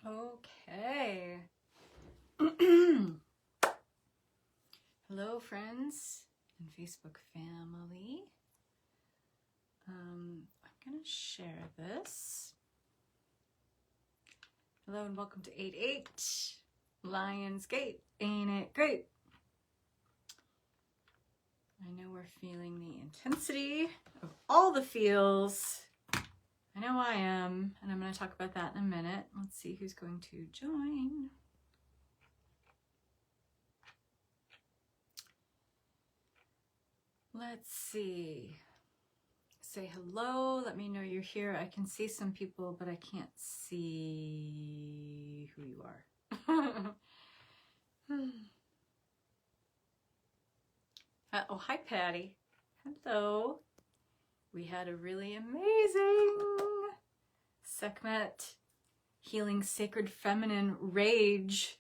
Okay. Hello, friends and Facebook family. I'm going to share this. Hello and welcome to 8-8 Lions Gate. Ain't it great? I know we're feeling the intensity of all the feels. I know I am, and I'm going to talk about that in a minute. Let's see who's going to join. Let's see. Say hello. Let me know you're here. I can see some people, but I can't see who you are. Oh, hi, Patty. Hello. We had a really amazing 𝐋𝐤𝐻 Healing Sacred Feminine Rage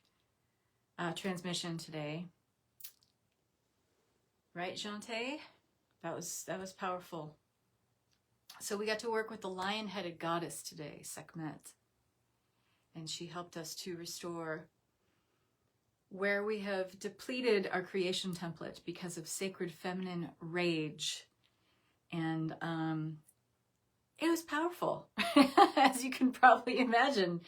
transmission today. Right, 𝐏𝐮𝐭𝐞? That was powerful. So we got to work with the lion-headed goddess today, 𝐋𝐤𝐻. And she helped us to restore where we have depleted our creation template because of sacred feminine rage. And it was powerful, as you can probably imagine.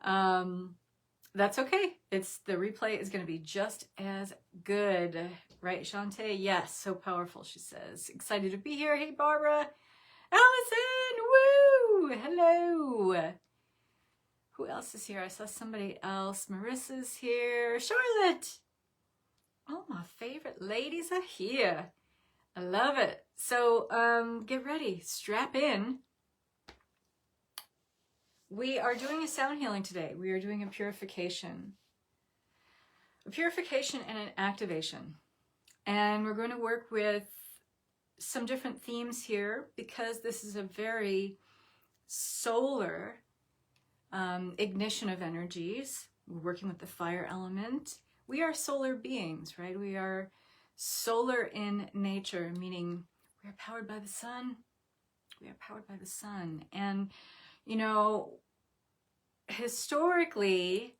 That's okay. The replay is going to be just as good. Right, 𝐏𝐿𝐵? Yes, so powerful, she says. Excited to be here. Hey, Barbara. Allison, woo! Hello. Who else is here? I saw somebody else. Marissa's here. Charlotte. Oh, my favorite ladies are here. I love it. So get ready. Strap in. We are doing a sound healing today. We are doing a purification. A purification and an activation. And we're going to work with some different themes here because this is a very solar ignition of energies. We're working with the fire element. We are solar beings, right? We are solar in nature, meaning we are powered by the sun. We are powered by the sun. And, you know, historically,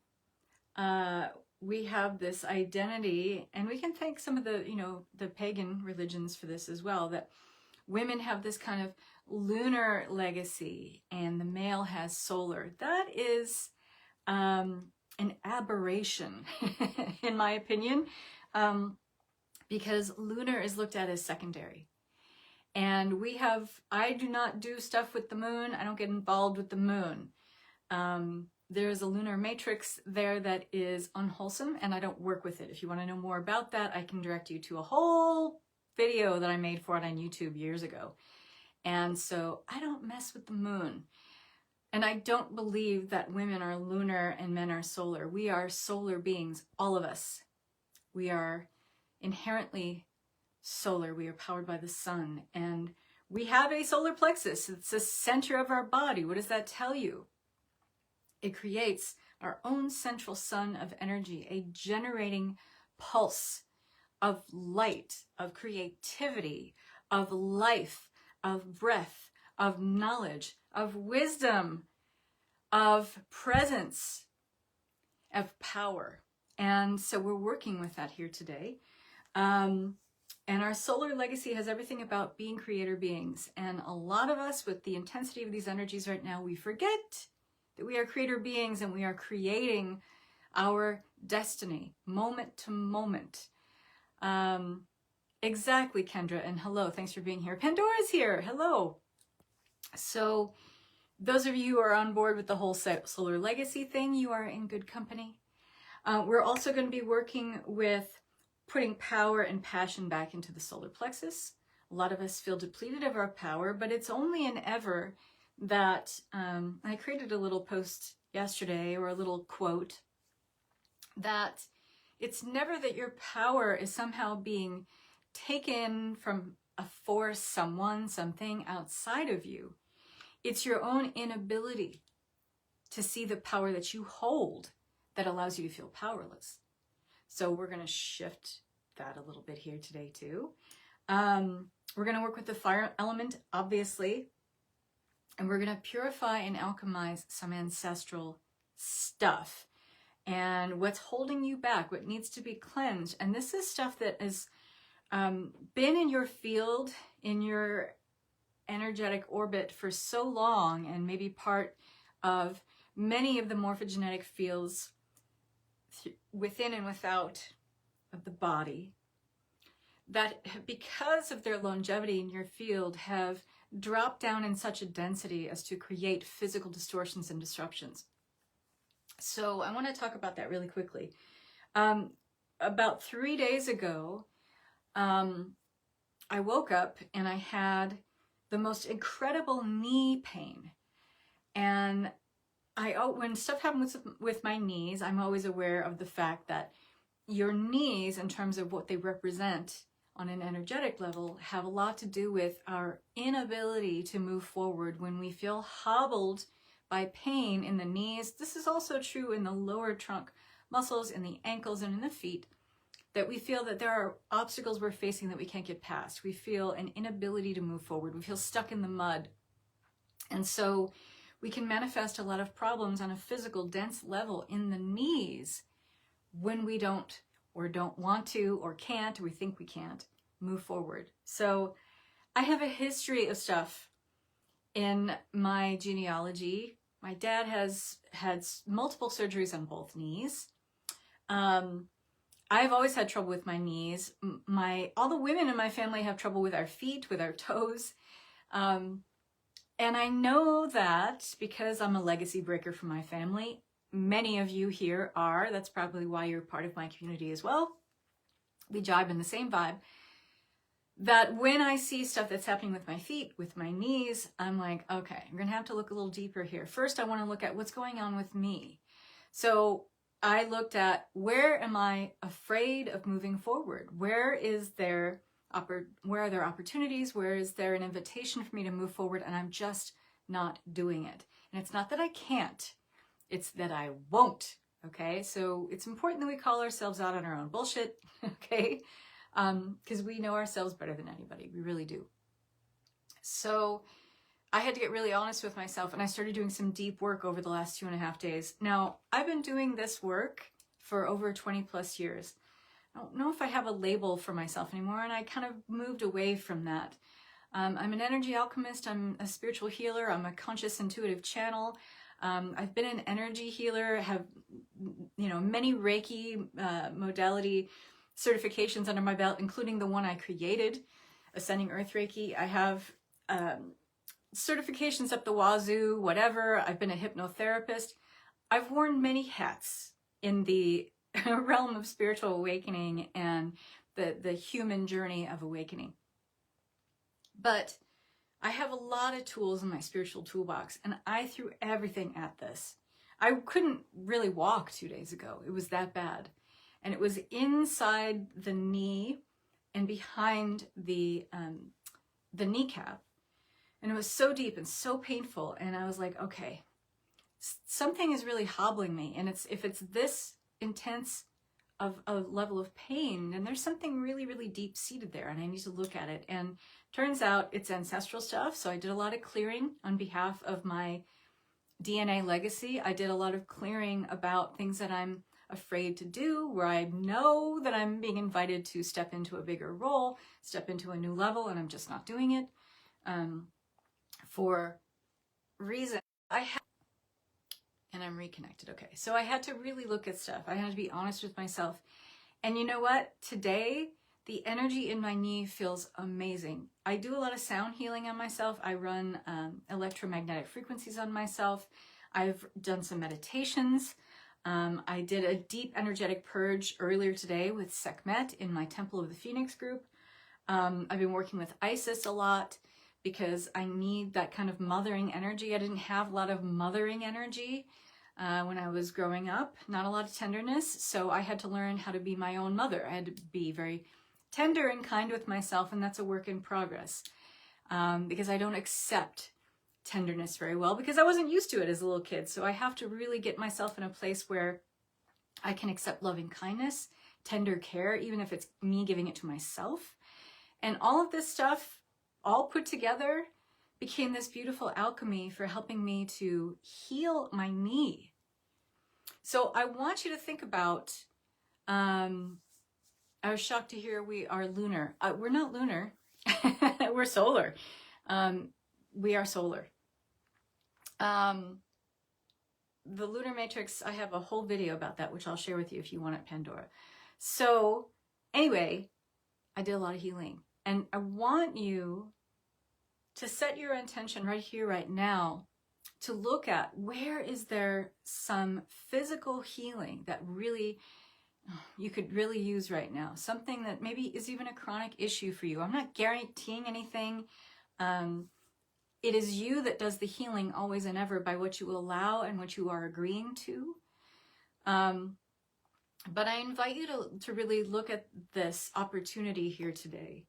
we have this identity, and we can thank some of the, you know, the pagan religions for this as well, that women have this kind of lunar legacy and the male has solar. That is an aberration, in my opinion, because lunar is looked at as secondary. And I do not do stuff with the moon. I don't get involved with the moon. There's a lunar matrix there that is unwholesome, and I don't work with it. If you want to know more about that, I can direct you to a whole video that I made for it on YouTube years ago. And so I don't mess with the moon. And I don't believe that women are lunar and men are solar. We are solar beings, all of us. We are inherently solar. We are powered by the sun. And we have a solar plexus. It's the center of our body. What does that tell you? It creates our own central sun of energy, a generating pulse of light, of creativity, of life, of breath, of knowledge, of wisdom, of presence, of power. And so we're working with that here today. And our solar legacy has everything about being creator beings. And a lot of us, with the intensity of these energies right now, we forget that we are creator beings and we are creating our destiny moment to moment. Exactly, Kendra, and hello, thanks for being here. Pandora's here, hello. So those of you who are on board with the whole solar legacy thing, you are in good company. We're also going to be working with putting power and passion back into the solar plexus. A lot of us feel depleted of our power, but it's only and ever that I created a little post yesterday, or a little quote, that it's never that your power is somehow being taken from a force, someone, something outside of you. It's your own inability to see the power that you hold that allows you to feel powerless. So we're going to shift that a little bit here today too. We're going to work with the fire element, obviously. And we're going to purify and alchemize some ancestral stuff and what's holding you back, what needs to be cleansed. And this is stuff that has been in your field, in your energetic orbit for so long, and maybe part of many of the morphogenetic fields within and without of the body, that because of their longevity in your field have dropped down in such a density as to create physical distortions and disruptions. So I want to talk about that really quickly. About 3 days ago, I woke up and I had the most incredible knee pain. And when stuff happens with my knees, I'm always aware of the fact that your knees, in terms of what they represent on an energetic level, have a lot to do with our inability to move forward when we feel hobbled by pain in the knees. This is also true in the lower trunk muscles, in the ankles, and in the feet, that we feel that there are obstacles we're facing that we can't get past. We feel an inability to move forward. We feel stuck in the mud. And so we can manifest a lot of problems on a physical, dense level in the knees when we don't want to, or can't, or we think we can't move forward. So I have a history of stuff in my genealogy. My dad has had multiple surgeries on both knees. I've always had trouble with my knees. All the women in my family have trouble with our feet, with our toes. And I know that because I'm a legacy breaker for my family. Many of you here are. That's probably why you're part of my community as well. We jibe in the same vibe. That when I see stuff that's happening with my feet, with my knees, I'm like, okay, I'm going to have to look a little deeper here. First, I want to look at what's going on with me. So I looked at, where am I afraid of moving forward? Where are there opportunities? Where is there an invitation for me to move forward? And I'm just not doing it. And it's not that I can't. It's that I won't, okay? So it's important that we call ourselves out on our own bullshit, okay? Because we know ourselves better than anybody. We really do. So I had to get really honest with myself, and I started doing some deep work over the last 2.5 days. Now, I've been doing this work for over 20 plus years. I don't know if I have a label for myself anymore, and I kind of moved away from that. I'm an energy alchemist. I'm a spiritual healer. I'm a conscious intuitive channel. I've been an energy healer, have, many Reiki modality certifications under my belt, including the one I created, Ascending Earth Reiki. I have certifications up the wazoo, whatever. I've been a hypnotherapist. I've worn many hats in the realm of spiritual awakening and the human journey of awakening. But I have a lot of tools in my spiritual toolbox, and I threw everything at this. I couldn't really walk 2 days ago. It was that bad. And it was inside the knee and behind the kneecap. And it was so deep and so painful. And I was like, okay, something is really hobbling me. And if it's this intense of a level of pain, then there's something really, really deep seated there, and I need to look at it. And turns out it's ancestral stuff. So I did a lot of clearing on behalf of my DNA legacy. I did a lot of clearing about things that I'm afraid to do, where I know that I'm being invited to step into a bigger role, step into a new level, and I'm just not doing it. For reason and I'm reconnected. Okay, so I had to really look at stuff. I had to be honest with myself. And you know what? Today, the energy in my knee feels amazing. I do a lot of sound healing on myself. I run electromagnetic frequencies on myself. I've done some meditations. I did a deep energetic purge earlier today with Sekhmet in my Temple of the Phoenix group. I've been working with Isis a lot because I need that kind of mothering energy. I didn't have a lot of mothering energy when I was growing up, not a lot of tenderness. So I had to learn how to be my own mother. I had to be very tender and kind with myself, and that's a work in progress because I don't accept tenderness very well because I wasn't used to it as a little kid. So I have to really get myself in a place where I can accept loving kindness, tender care, even if it's me giving it to myself. And all of this stuff, all put together, became this beautiful alchemy for helping me to heal my knee. So I want you to think about, I was shocked to hear we are lunar. We're not lunar. We're solar. We are solar. The lunar matrix, I have a whole video about that, which I'll share with you if you want it, Pandora. So anyway, I did a lot of healing, and I want you to set your intention right here, right now, to look at where is there some physical healing that really you could really use right now. Something that maybe is even a chronic issue for you. I'm not guaranteeing anything. It is you that does the healing always and ever by what you allow and what you are agreeing to. But I invite you to really look at this opportunity here today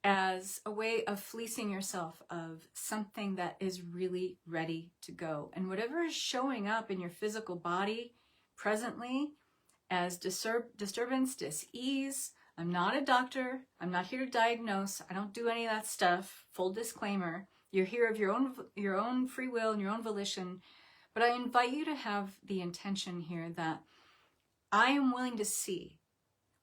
as a way of fleecing yourself of something that is really ready to go. And whatever is showing up in your physical body presently as disturbance, dis-ease, I'm not a doctor. I'm not here to diagnose. I don't do any of that stuff. Full disclaimer. You're here of your own free will and your own volition. But I invite you to have the intention here that I am willing to see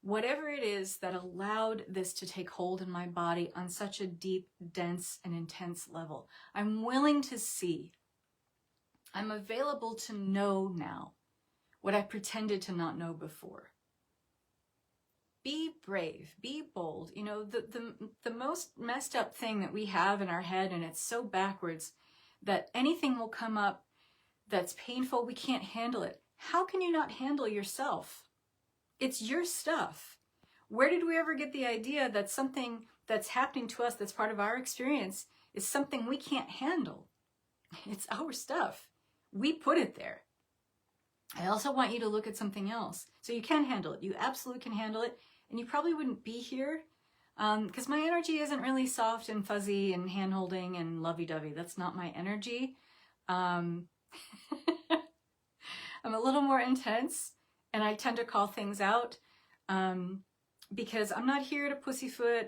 whatever it is that allowed this to take hold in my body on such a deep, dense, and intense level. I'm willing to see. I'm available to know now what I pretended to not know before. Be brave, be bold. You know, the most messed up thing that we have in our head, and it's so backwards, that anything will come up that's painful, we can't handle it. How can you not handle yourself? It's your stuff. Where did we ever get the idea that something that's happening to us that's part of our experience is something we can't handle? It's our stuff. We put it there. I also want you to look at something else. So you can handle it. You absolutely can handle it. And you probably wouldn't be here because my energy isn't really soft and fuzzy and hand-holding and lovey-dovey. That's not my energy. I'm a little more intense, and I tend to call things out because I'm not here to pussyfoot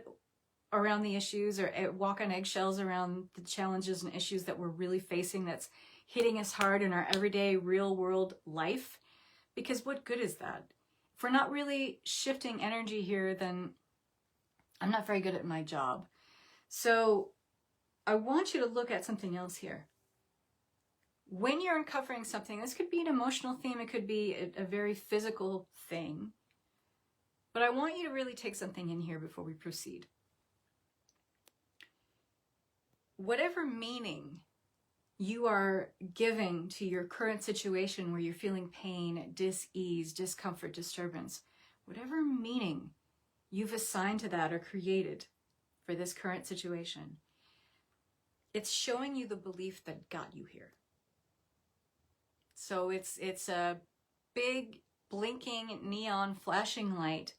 around the issues or walk on eggshells around the challenges and issues that we're really facing that's hitting us hard in our everyday real-world life, because what good is that? If we're not really shifting energy here, then I'm not very good at my job. So I want you to look at something else here. When you're uncovering something, this could be an emotional theme, it could be a very physical thing, but I want you to really take something in here before we proceed. Whatever meaning you are giving to your current situation where you're feeling pain, dis-ease, discomfort, disturbance, whatever meaning you've assigned to that or created for this current situation, it's showing you the belief that got you here. So it's a big blinking neon flashing light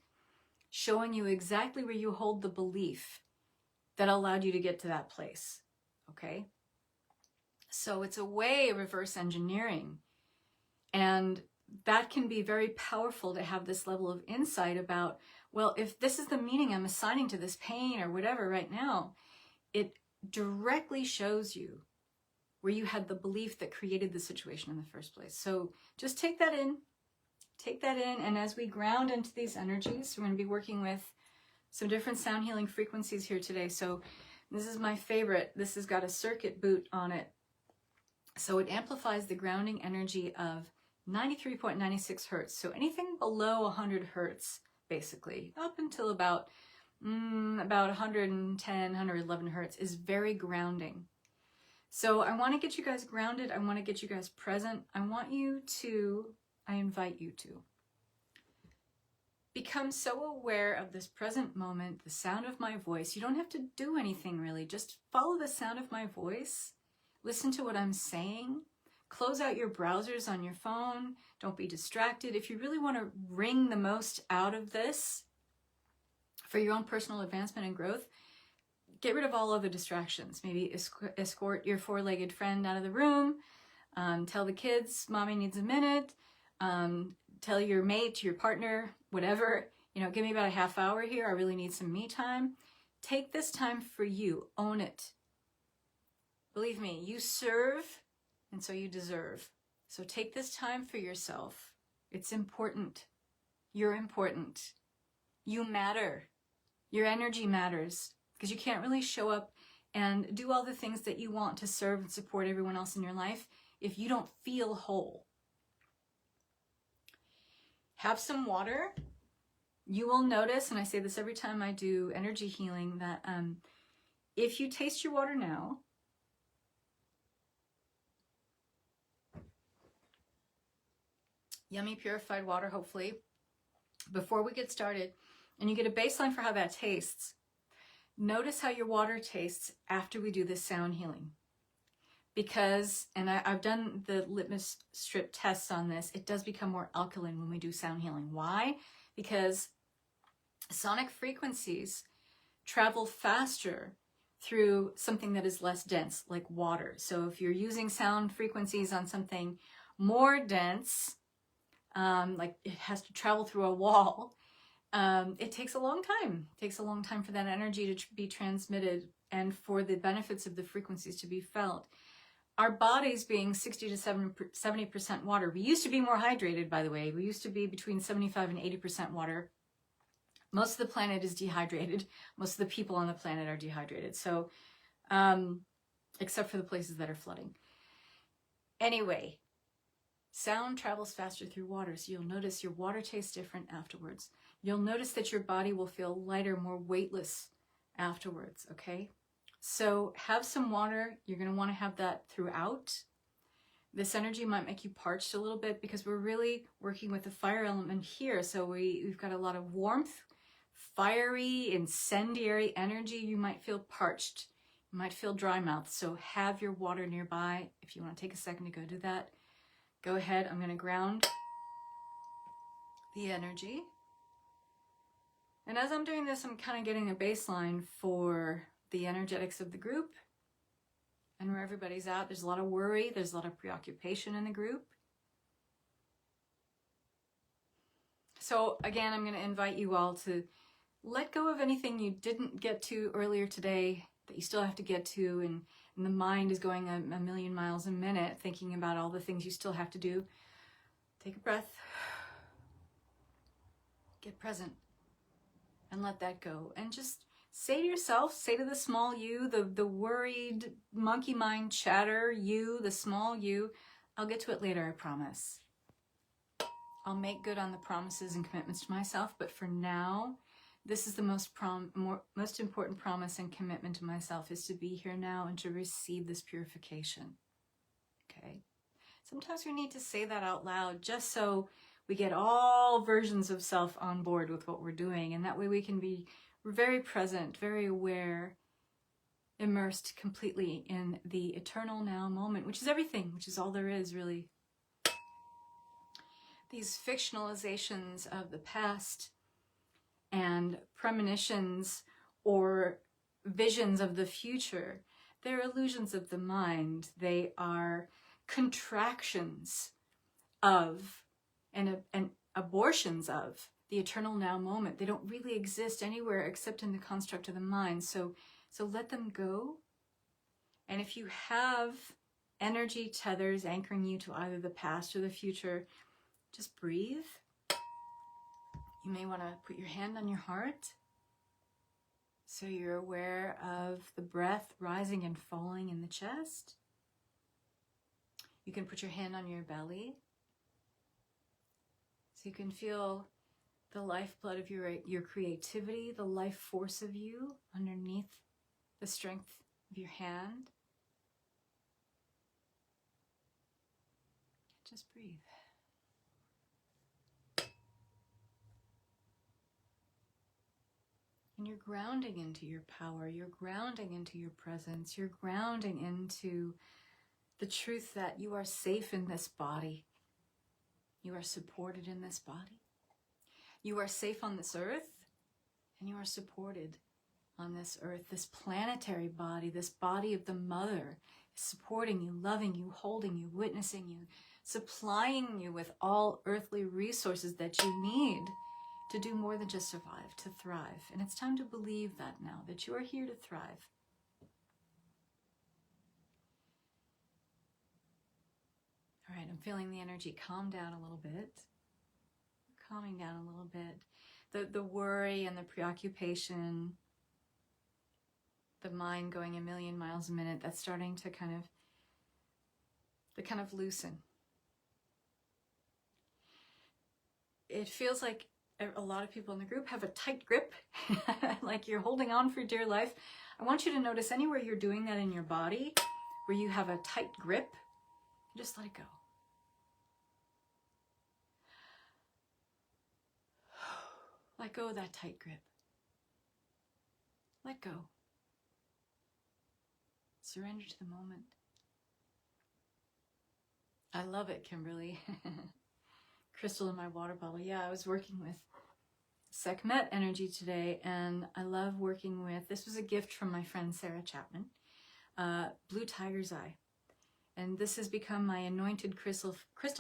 showing you exactly where you hold the belief that allowed you to get to that place, okay? So it's a way of reverse engineering, and that can be very powerful to have this level of insight about, well, if this is the meaning I'm assigning to this pain or whatever right now, it directly shows you where you had the belief that created the situation in the first place. So just take that in, and as we ground into these energies, we're going to be working with some different sound healing frequencies here today. So this is my favorite. This has got a circuit boot on it. So it amplifies the grounding energy of 93.96 hertz. So anything below 100 hertz, basically, up until about 110, 111 hertz is very grounding. So I want to get you guys grounded. I want to get you guys present. I invite you to become so aware of this present moment, the sound of my voice. You don't have to do anything really. Just follow the sound of my voice. Listen to what I'm saying. Close out your browsers on your phone. Don't be distracted. If you really want to wring the most out of this for your own personal advancement and growth, get rid of all other distractions. Maybe escort your four-legged friend out of the room. Tell the kids, mommy needs a minute. Tell your mate, your partner, whatever, give me about a half hour here. I really need some me time. Take this time for you. Own it. Believe me, you serve, and so you deserve. So take this time for yourself. It's important. You're important. You matter. Your energy matters, because you can't really show up and do all the things that you want to serve and support everyone else in your life if you don't feel whole. Have some water. You will notice, and I say this every time I do energy healing, that if you taste your water now, yummy purified water, hopefully, before we get started, and you get a baseline for how that tastes, notice how your water tastes after we do this sound healing. Because, and I've done the litmus strip tests on this, it does become more alkaline when we do sound healing. Why? Because sonic frequencies travel faster through something that is less dense, like water. So if you're using sound frequencies on something more dense, like it has to travel through a wall, it takes a long time. It takes a long time for that energy to be transmitted and for the benefits of the frequencies to be felt. Our bodies being 60 to 70% water. We used to be more hydrated, by the way. We used to be between 75 and 80% water. Most of the planet is dehydrated. Most of the people on the planet are dehydrated. So, except for the places that are flooding. Anyway, sound travels faster through water. So you'll notice your water tastes different afterwards. You'll notice that your body will feel lighter, more weightless afterwards, okay? So have some water. You're going to want to have that throughout. This energy might make you parched a little bit because we're really working with the fire element here. So we've got a lot of warmth, fiery, incendiary energy. You might feel parched. You might feel dry mouth. So have your water nearby. If you want to take a second to go do that, go ahead. I'm going to ground the energy. And as I'm doing this, I'm kind of getting a baseline for the energetics of the group and where everybody's at. There's a lot of worry. There's a lot of preoccupation in the group. So again, I'm going to invite you all to let go of anything you didn't get to earlier today that you still have to get to, and the mind is going a million miles a minute thinking about all the things you still have to do. Take a breath. Get present and let that go. And just say to yourself, say to the small you, the worried monkey mind chatter you, the small you, I'll get to it later, I promise. I'll make good on the promises and commitments to myself, but for now, this is the most important promise and commitment to myself, is to be here now and to receive this purification. Okay? Sometimes we need to say that out loud just so we get all versions of self on board with what we're doing, and that way we can be very present, very aware, immersed completely in the eternal now moment, which is everything, which is all there is, really. These fictionalizations of the past and premonitions or visions of the future, they're illusions of the mind. They are contractions of and abortions of the eternal now moment. They don't really exist anywhere except in the construct of the mind. So let them go. And if you have energy tethers anchoring you to either the past or the future, just breathe. You may want to put your hand on your heart so you're aware of the breath rising and falling in the chest. You can put your hand on your belly so you can feel the lifeblood of your creativity, the life force of you underneath the strength of your hand. Just breathe. And you're grounding into your power, you're grounding into your presence, you're grounding into the truth that you are safe in this body. You are supported in this body. You are safe on this earth, and you are supported on this earth. This planetary body, this body of the mother, is supporting you, loving you, holding you, witnessing you, supplying you with all earthly resources that you need to do more than just survive, to thrive. And it's time to believe that now, that you are here to thrive. All right, I'm feeling the energy calm down a little bit. Calming down a little bit. The worry and the preoccupation, the mind going a million miles a minute, that's starting to kind of loosen. It feels like a lot of people in the group have a tight grip, like you're holding on for dear life. I want you to notice anywhere you're doing that in your body, where you have a tight grip, just let it go. Let go of that tight grip. Let go. Surrender to the moment. I love it, Kimberly. Crystal in my water bottle. Yeah, I was working with 𝐾𝐜𝐸 energy today, and I love working with, this was a gift from my friend Sarah Chapman, blue tiger's eye. And this has become my anointed crystal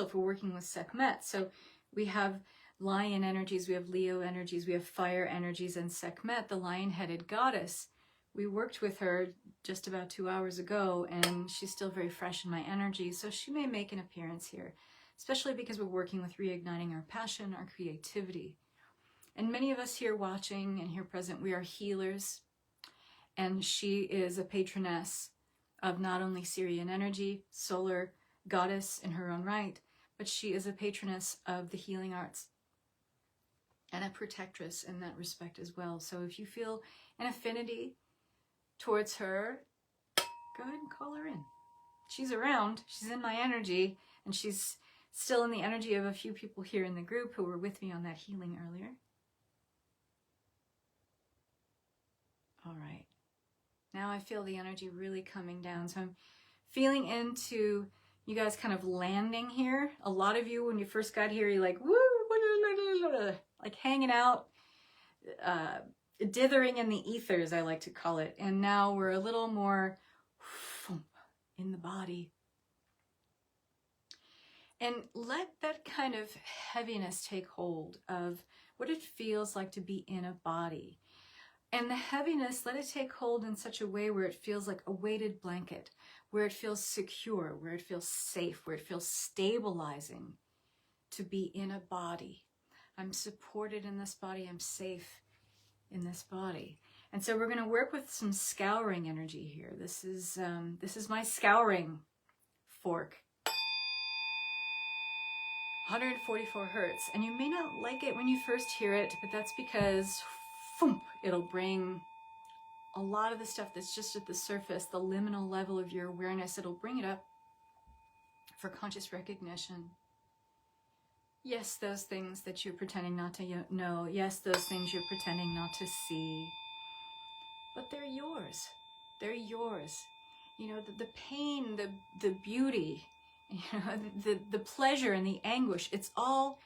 for working with 𝐾𝐜𝐸. So we have lion energies, we have Leo energies, we have fire energies, and 𝐾𝐜𝐸, the lion-headed goddess. We worked with her just about 2 hours ago, and she's still very fresh in my energy, so she may make an appearance here, especially because we're working with reigniting our passion, our creativity. And many of us here watching and here present, we are healers, and she is a patroness of not only Syrian energy, solar goddess in her own right, but she is a patroness of the healing arts and a protectress in that respect as well. So if you feel an affinity towards her, go ahead and call her in. She's around, she's in my energy, and she's still in the energy of a few people here in the group who were with me on that healing earlier. All right. Now I feel the energy really coming down. So I'm feeling into you guys kind of landing here. A lot of you, when you first got here, you're like, woo, like hanging out, dithering in the ethers, I like to call it. And now we're a little more in the body. And let that kind of heaviness take hold of what it feels like to be in a body. And the heaviness, let it take hold in such a way where it feels like a weighted blanket, where it feels secure, where it feels safe, where it feels stabilizing to be in a body. I'm supported in this body, I'm safe in this body. And so we're going to work with some scouring energy here. This is my scouring fork. 144 hertz. And you may not like it when you first hear it, but that's because it'll bring a lot of the stuff that's just at the surface, the liminal level of your awareness, it'll bring it up for conscious recognition. Yes, those things that you're pretending not to know. Yes, those things you're pretending not to see. But they're yours. They're yours. You know, the pain, the beauty, you know, the pleasure and the anguish, it's all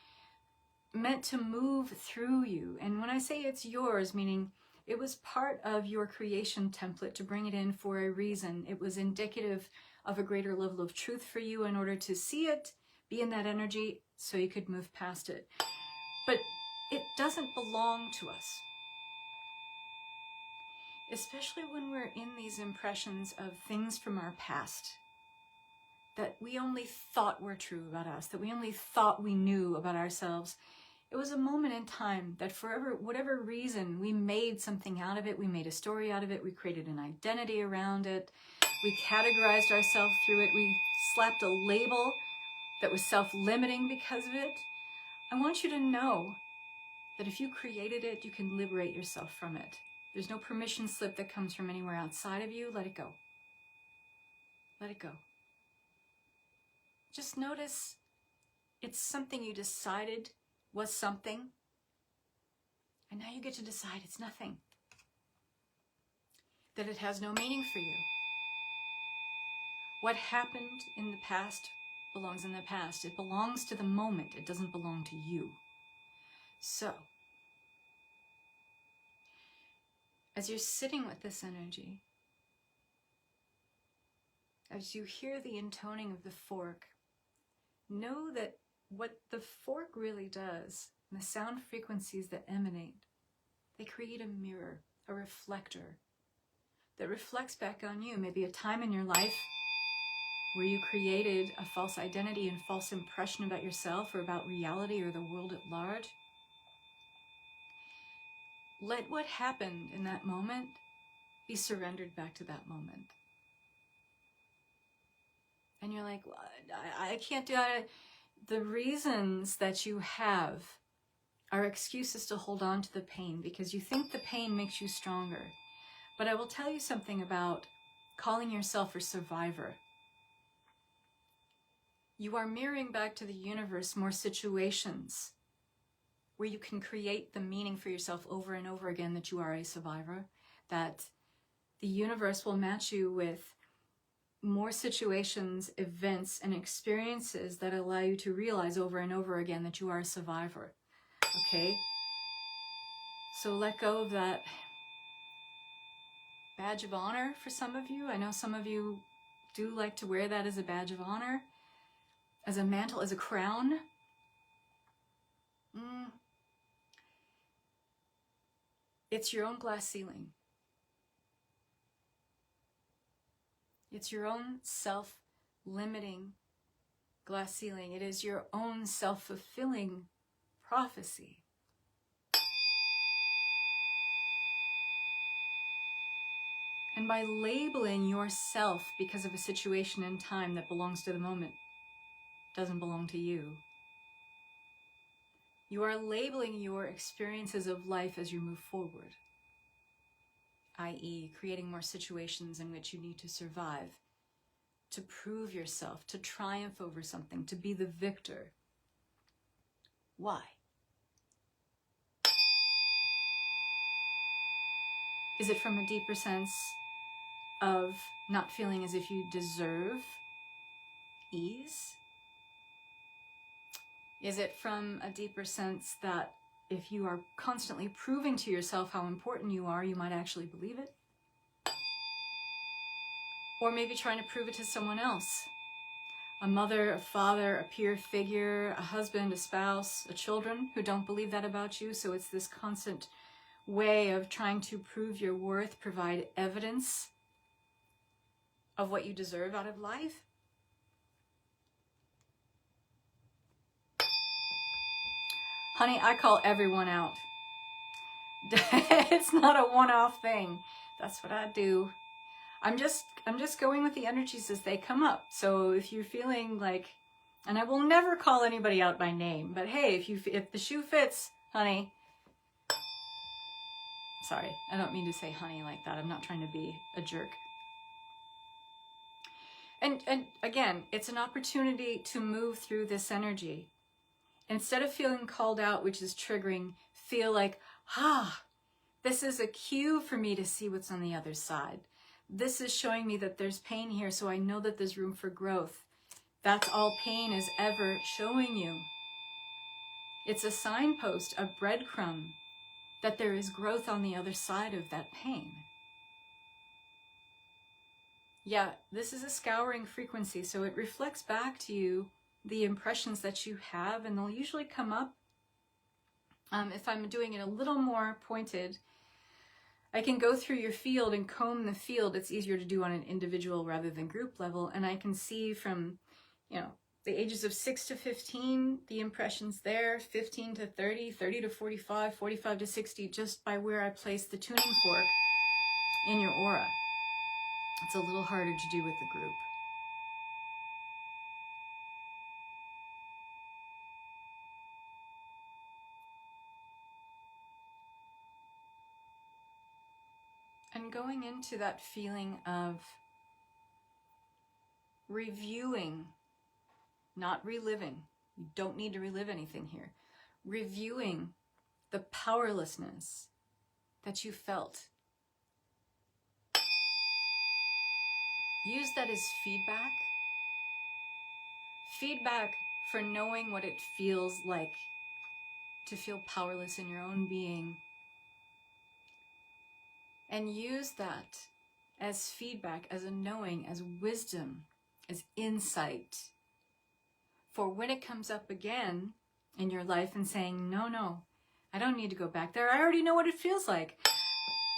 meant to move through you. And when I say it's yours, meaning it was part of your creation template to bring it in for a reason. It was indicative of a greater level of truth for you in order to see it, be in that energy, so you could move past it. But it doesn't belong to us. Especially when we're in these impressions of things from our past that we only thought were true about us, that we only thought we knew about ourselves. It was a moment in time that for whatever reason, we made something out of it, we made a story out of it, we created an identity around it, we categorized ourselves through it, we slapped a label that was self-limiting because of it. I want you to know that if you created it, you can liberate yourself from it. There's no permission slip that comes from anywhere outside of you. Let it go. Let it go. Just notice it's something you decided was something, and now you get to decide it's nothing. That it has no meaning for you. What happened in the past belongs in the past. It belongs to the moment. It doesn't belong to you. So, as you're sitting with this energy, as you hear the intoning of the fork, know that what the fork really does, and the sound frequencies that emanate, they create a mirror, a reflector, that reflects back on you. Maybe a time in your life where you created a false identity and false impression about yourself or about reality or the world at large. Let what happened in that moment be surrendered back to that moment. And you're like, well, I can't do that. The reasons that you have are excuses to hold on to the pain because you think the pain makes you stronger. But I will tell you something about calling yourself a survivor. You are mirroring back to the universe more situations where you can create the meaning for yourself over and over again that you are a survivor, that the universe will match you with more situations, events, and experiences that allow you to realize over and over again that you are a survivor. Okay? So let go of that badge of honor for some of you. I know some of you do like to wear that as a badge of honor, as a mantle, as a crown. It's your own glass ceiling. It's your own self-limiting glass ceiling. It is your own self-fulfilling prophecy. And by labeling yourself because of a situation in time that belongs to the moment, doesn't belong to you, you are labeling your experiences of life as you move forward, i.e., creating more situations in which you need to survive, to prove yourself, to triumph over something, to be the victor. Why? Is it from a deeper sense of not feeling as if you deserve ease? Is it from a deeper sense that if you are constantly proving to yourself how important you are, you might actually believe it? Or maybe trying to prove it to someone else. A mother, a father, a peer figure, a husband, a spouse, a children who don't believe that about you. So it's this constant way of trying to prove your worth, provide evidence of what you deserve out of life. Honey, I call everyone out. It's not a one-off thing. That's what I do. I'm just going with the energies as they come up. So if you're feeling like, and I will never call anybody out by name, but hey, if the shoe fits, honey. Sorry, I don't mean to say honey like that. I'm not trying to be a jerk. And again, it's an opportunity to move through this energy. Instead of feeling called out, which is triggering, feel like, this is a cue for me to see what's on the other side. This is showing me that there's pain here, so I know that there's room for growth. That's all pain is ever showing you. It's a signpost, a breadcrumb, that there is growth on the other side of that pain. Yeah, this is a scouring frequency, so it reflects back to you the impressions that you have, and they'll usually come up. If I'm doing it a little more pointed, I can go through your field and comb the field. It's easier to do on an individual rather than group level, and I can see from, the ages of 6 to 15, the impressions there, 15 to 30, 30 to 45, 45 to 60, just by where I place the tuning fork in your aura. It's a little harder to do with the group. And going into that feeling of reviewing, not reliving. You don't need to relive anything here. Reviewing the powerlessness that you felt. Use that as feedback. Feedback for knowing what it feels like to feel powerless in your own being. And use that as feedback, as a knowing, as wisdom, as insight. For when it comes up again in your life and saying, no, I don't need to go back there. I already know what it feels like.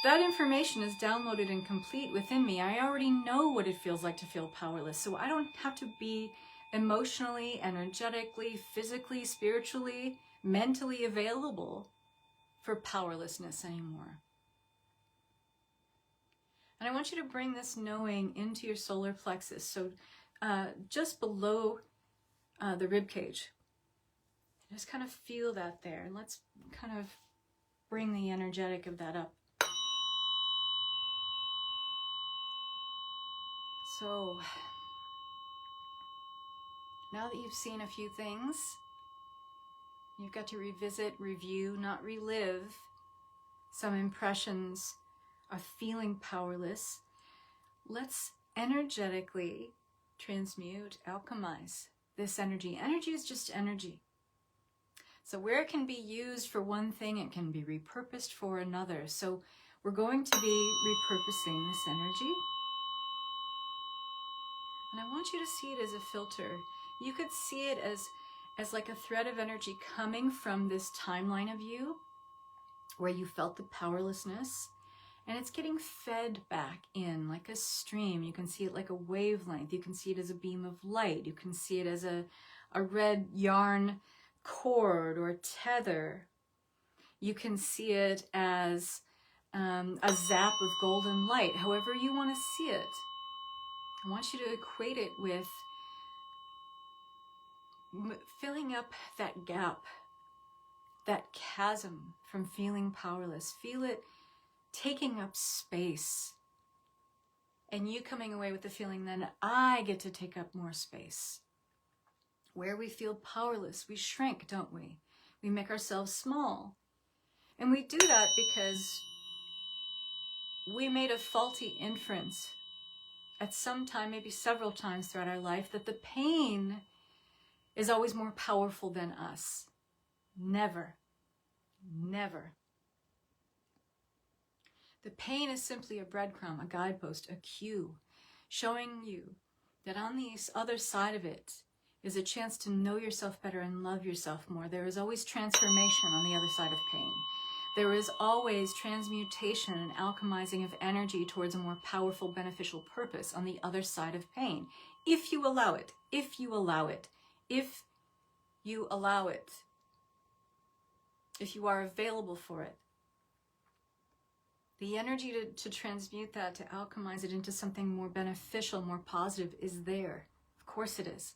that information is downloaded and complete within me. I already know what it feels like to feel powerless. So I don't have to be emotionally, energetically, physically, spiritually, mentally available for powerlessness anymore. And I want you to bring this knowing into your solar plexus. So just below the rib cage. Just kind of feel that there. And let's kind of bring the energetic of that up. So now that you've seen a few things, you've got to revisit, review, not relive some impressions of feeling powerless. Let's energetically transmute, alchemize this energy. Energy is just energy. So where it can be used for one thing, it can be repurposed for another. So we're going to be repurposing this energy. And I want you to see it as a filter. You could see it as like a thread of energy coming from this timeline of you where you felt the powerlessness, and it's getting fed back in like a stream. You can see it like a wavelength. You can see it as a beam of light. You can see it as a red yarn cord or tether. You can see it as a zap of golden light, however you want to see it. I want you to equate it with filling up that gap, that chasm from feeling powerless. Feel it taking up space. And you coming away with the feeling then I get to take up more space. Where we feel powerless, we shrink, don't we? We make ourselves small. And we do that because we made a faulty inference at some time, maybe several times throughout our life, that the pain is always more powerful than us. Never. Never. The pain is simply a breadcrumb, a guidepost, a cue, showing you that on the other side of it is a chance to know yourself better and love yourself more. There is always transformation on the other side of pain. There is always transmutation and alchemizing of energy towards a more powerful, beneficial purpose on the other side of pain. If you allow it, if you allow it, if you allow it, if you are available for it. The energy to transmute that, to alchemize it into something more beneficial, more positive is there. Of course it is.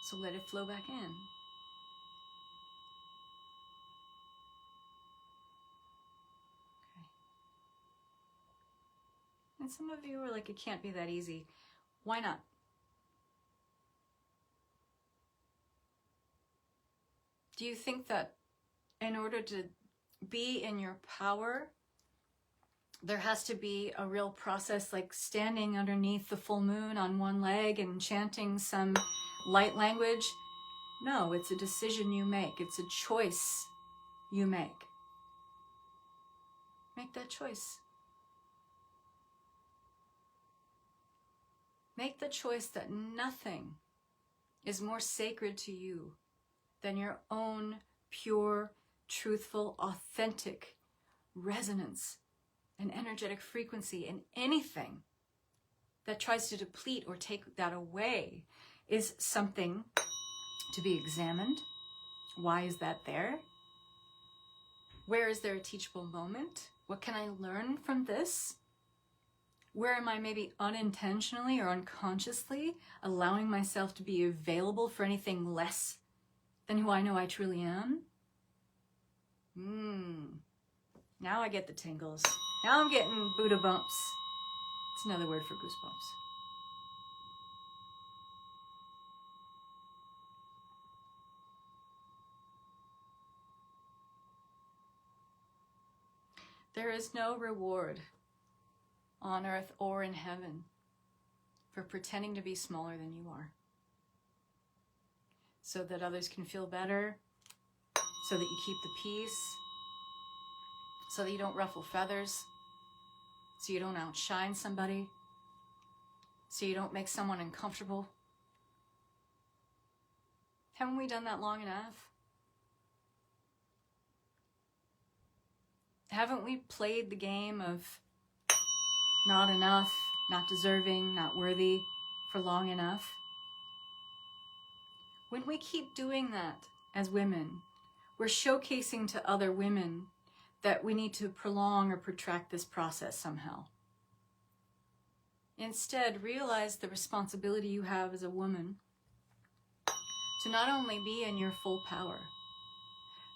So let it flow back in. And some of you are like, it can't be that easy. Why not? Do you think that in order to be in your power, there has to be a real process like standing underneath the full moon on one leg and chanting some light language? No, it's a decision you make. It's a choice you make. Make that choice. Make the choice that nothing is more sacred to you than your own pure, truthful, authentic resonance and energetic frequency. And anything that tries to deplete or take that away is something to be examined. Why is that there? Where is there a teachable moment? What can I learn from this? Where am I maybe unintentionally or unconsciously allowing myself to be available for anything less than who I know I truly am? Now I get the tingles. Now I'm getting Buddha bumps. It's another word for goosebumps. There is no reward on earth or in heaven for pretending to be smaller than you are, so that others can feel better, so that you keep the peace, so that you don't ruffle feathers, so you don't outshine somebody, so you don't make someone uncomfortable. Haven't we done that long enough? Haven't we played the game of not enough, not deserving, not worthy for long enough? When we keep doing that as women, we're showcasing to other women that we need to prolong or protract this process somehow. Instead, realize the responsibility you have as a woman to not only be in your full power,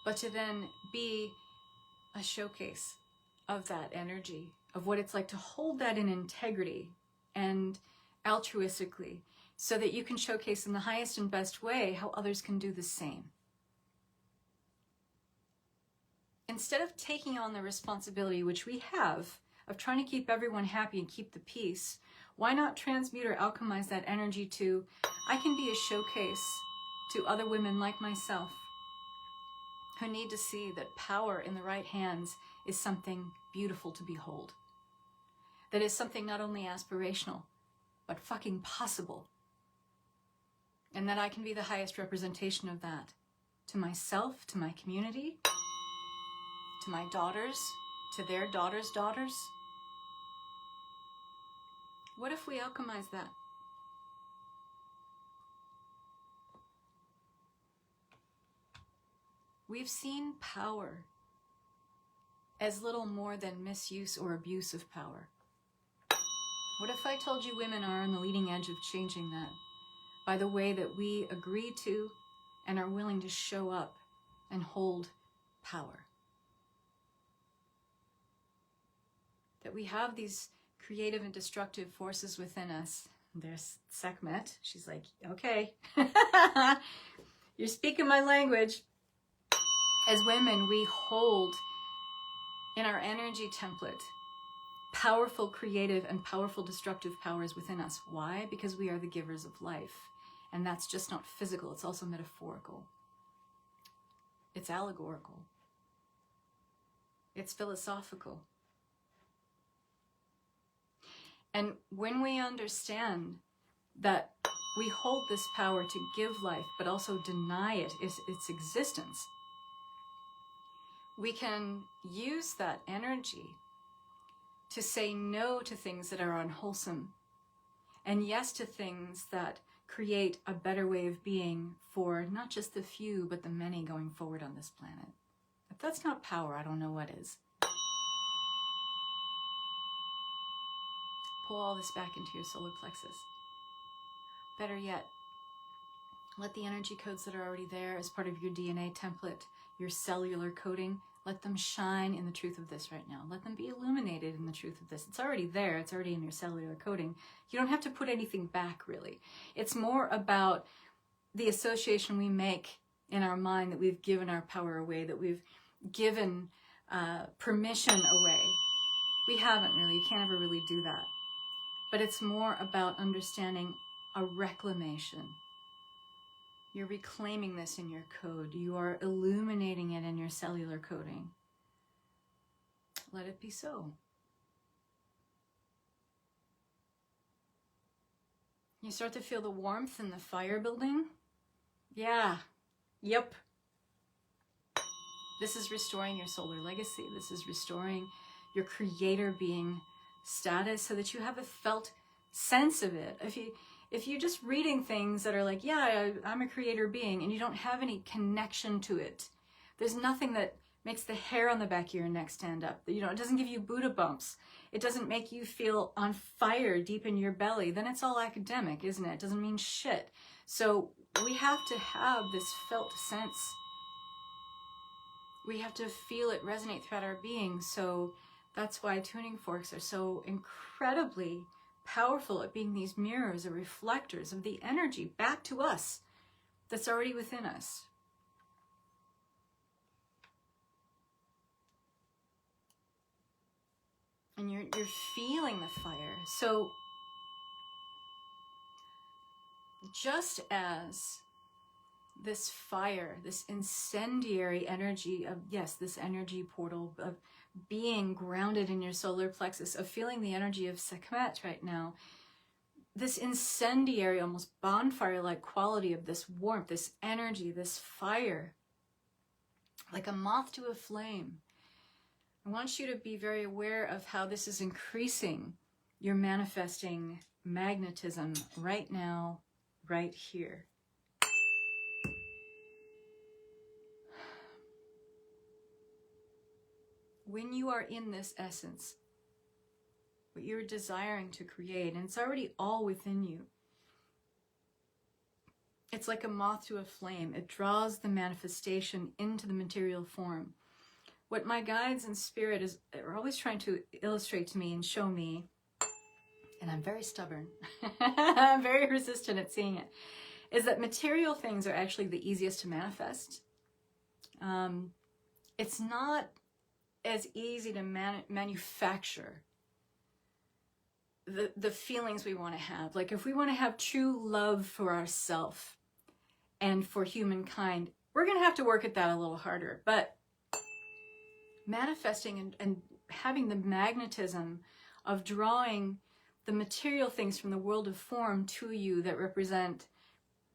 but to then be a showcase of that energy, of what it's like to hold that in integrity and altruistically, so that you can showcase in the highest and best way how others can do the same. Instead of taking on the responsibility, which we have, of trying to keep everyone happy and keep the peace, why not transmute or alchemize that energy to, I can be a showcase to other women like myself who need to see that power in the right hands is something beautiful to behold. That is something not only aspirational, but fucking possible. And that I can be the highest representation of that to myself, to my community, to my daughters, to their daughters' daughters. What if we alchemize that? We've seen power as little more than misuse or abuse of power. What if I told you women are on the leading edge of changing that by the way that we agree to and are willing to show up and hold power? That we have these creative and destructive forces within us. There's 𝐂𝐸𝐻. She's like, okay, you're speaking my language. As women, we hold in our energy template powerful creative and powerful destructive powers within us. Why? Because we are the givers of life. And that's just not physical, it's also metaphorical. It's allegorical. It's philosophical. And when we understand that we hold this power to give life, but also deny it, its existence, we can use that energy to say no to things that are unwholesome and yes to things that create a better way of being for not just the few, but the many going forward on this planet. If that's not power, I don't know what is. Pull all this back into your solar plexus. Better yet, let the energy codes that are already there as part of your DNA template, your cellular coding, let them shine in the truth of this right now. Let them be illuminated in the truth of this. It's already there. It's already in your cellular coding. You don't have to put anything back, really. It's more about the association we make in our mind that we've given our power away, that we've given permission away. We haven't really. You can't ever really do that. But it's more about understanding a reclamation. You're reclaiming this in your code. You are illuminating it in your cellular coding. Let it be so. You start to feel the warmth and the fire building? Yeah. Yep. This is restoring your solar legacy. This is restoring your creator being status so that you have a felt sense of it. If you're just reading things that are like, yeah, I'm a creator being, and you don't have any connection to it, there's nothing that makes the hair on the back of your neck stand up. You know, it doesn't give you Buddha bumps. It doesn't make you feel on fire deep in your belly. Then it's all academic, isn't it? It doesn't mean shit. So we have to have this felt sense. We have to feel it resonate throughout our being. So that's why tuning forks are so incredibly powerful at being these mirrors or reflectors of the energy back to us that's already within us. And you're feeling the fire. So just as this fire, this incendiary energy of, yes, this energy portal of being grounded in your solar plexus, of feeling the energy of 𝐂𝐸𝐻 right now, this incendiary, almost bonfire-like quality of this warmth, this energy, this fire, like a moth to a flame, I want you to be very aware of how this is increasing your manifesting magnetism right now, right here. When you are in this essence, what you're desiring to create, and it's already all within you, it's like a moth to a flame. It draws the manifestation into the material form. What my guides and spirit are always trying to illustrate to me and show me, and I'm very stubborn, I'm very resistant at seeing it, is that material things are actually the easiest to manifest. It's not as easy to manufacture the feelings we want to have. Like if we want to have true love for ourselves and for humankind, we're going to have to work at that a little harder. But manifesting and having the magnetism of drawing the material things from the world of form to you that represent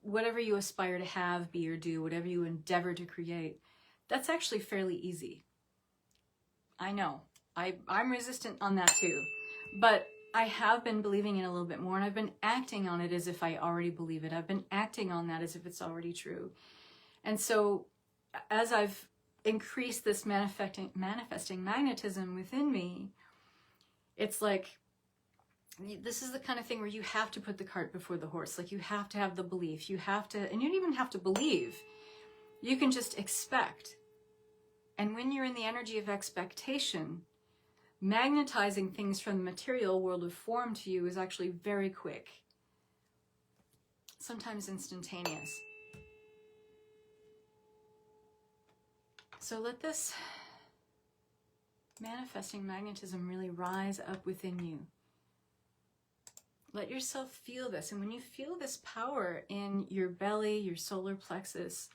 whatever you aspire to have, be, or do, whatever you endeavor to create, that's actually fairly easy. I know. I'm resistant on that too. But I have been believing it a little bit more, and I've been acting on it as if I already believe it. I've been acting on that as if it's already true. And so as I've increased this manifesting magnetism within me, it's like, this is the kind of thing where you have to put the cart before the horse. Like you have to have the belief. You have to, and you don't even have to believe. You can just expect. And when you're in the energy of expectation, magnetizing things from the material world of form to you is actually very quick. Sometimes instantaneous. So let this manifesting magnetism really rise up within you. Let yourself feel this. And when you feel this power in your belly, your solar plexus,